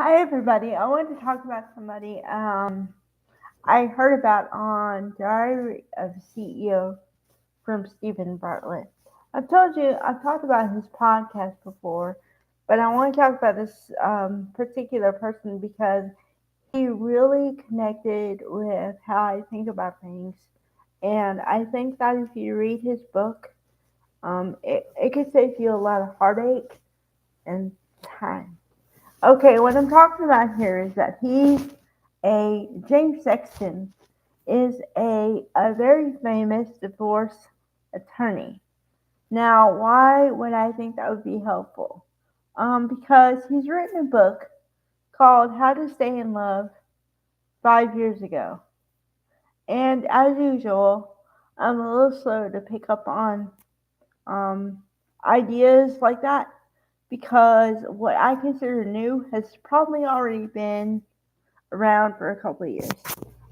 Hi everybody. I wanted to talk about somebody I heard about on Diary of a CEO from Stephen Bartlett. I've talked about his podcast before, but I want to talk about this particular person because he really connected with how I think about things. And I think that if you read his book, it could save you a lot of heartache and time. Okay, what I'm talking about here is that James Sexton is a very famous divorce attorney. Now, why would I think that would be helpful? Because he's written a book called How to Stay in Love 5 years ago. And as usual, I'm a little slow to pick up on um, ideas like that because what I consider new has probably already been around for a couple of years.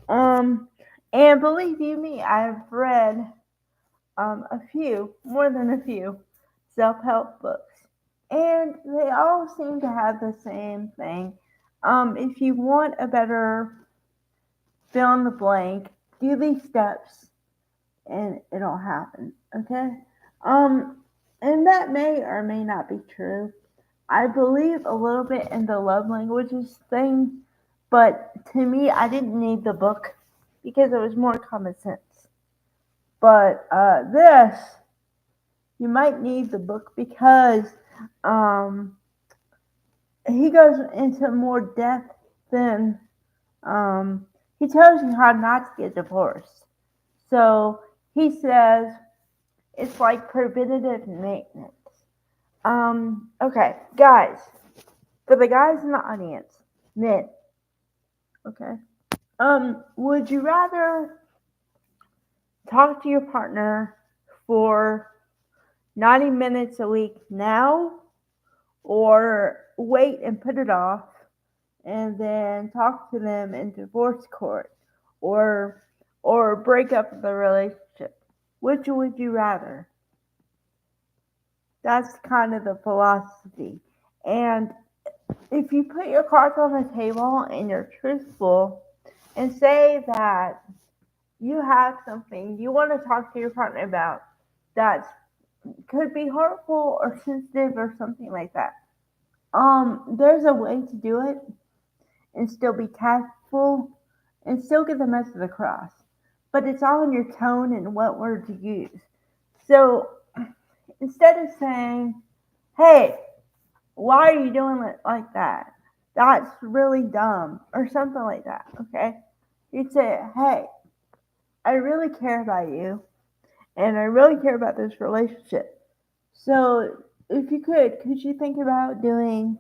Um, and believe you me, I've read more than a few, self-help books, and they all seem to have the same thing. If you want a better fill in the blank, do these steps, and it'll happen. Okay. Um, and that may or may not be true. I believe a little bit in the love languages thing, but to me, I didn't need the book because it was more common sense. But this, you might need the book because um, he goes into more depth than he tells you how not to get divorced. So he says it's like preventative maintenance. Okay, guys, for the guys in the audience, men, okay. Would you rather talk to your partner for 90 minutes a week now or wait and put it off and then talk to them in divorce court or break up the relationship? Which would you rather? That's kind of the philosophy. And if you put your cards on the table and you're truthful and say that you have something you want to talk to your partner about that could be hurtful or sensitive or something like that. There's a way to do it and still be tactful and still get the message across. But it's all in your tone and what word to use. So instead of saying, hey, why are you doing it like that? That's really dumb or something like that, okay? You'd say, hey, I really care about you and I really care about this relationship. So if you could you think about doing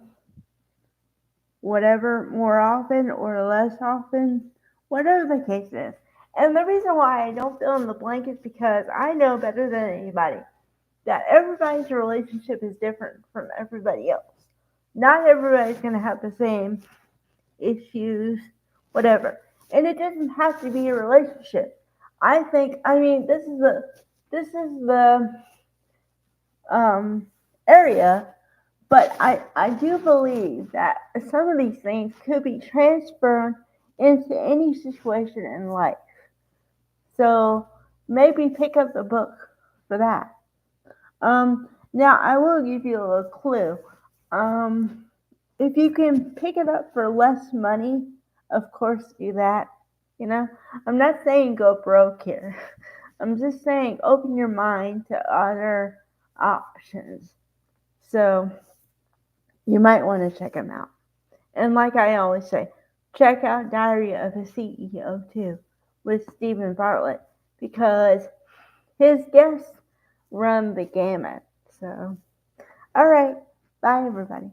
whatever more often or less often, whatever the case is? And the reason why I don't fill in the blank is because I know better than anybody that everybody's relationship is different from everybody else. Not everybody's going to have the same issues, whatever. And it doesn't have to be a relationship. I mean, this is the um, area, but I do believe that some of these things could be transferred into any situation in life. So maybe pick up the book for that. Now I will give you a little clue. Um, if you can pick it up for less money, of course do that. You know, I'm not saying go broke here. I'm just saying open your mind to other options. So you might want to check them out. And like I always say, check out Diary of a CEO too with Stephen Bartlett because his guests run the gamut. So, all right. Bye, everybody.